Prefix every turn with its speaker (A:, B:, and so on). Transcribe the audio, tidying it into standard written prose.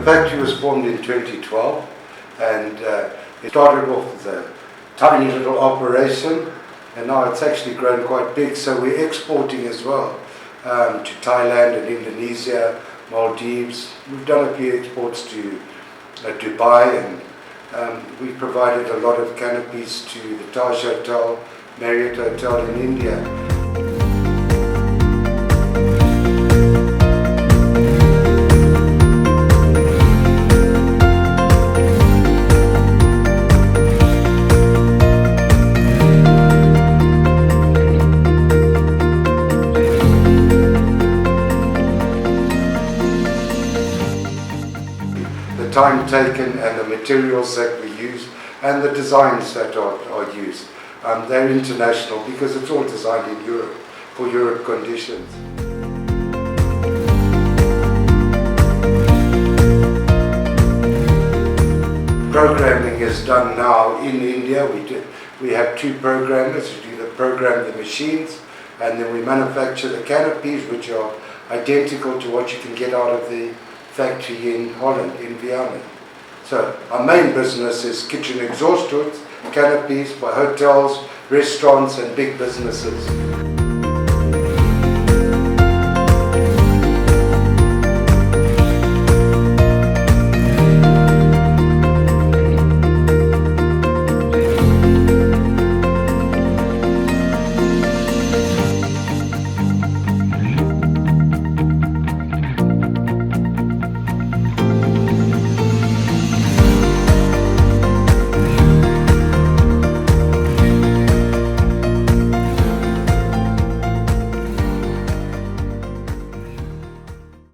A: factory was formed in 2012, and it started off as a tiny little operation, and now it's actually grown quite big, so we're exporting as well to Thailand and Indonesia, Maldives. We've done a few exports to Dubai, and we've provided a lot of canopies to the Taj Hotel, Marriott Hotel in India. The time taken and the materials that we use and the designs that are used. They're international because it's all designed in Europe for Europe conditions. Programming is done now in India. We have two programmers who do program the machines, and then we manufacture the canopies, which are identical to what you can get out of the factory in Holland, in Vienna. So our main business is kitchen exhaust hoods, canopies for hotels, restaurants and big businesses.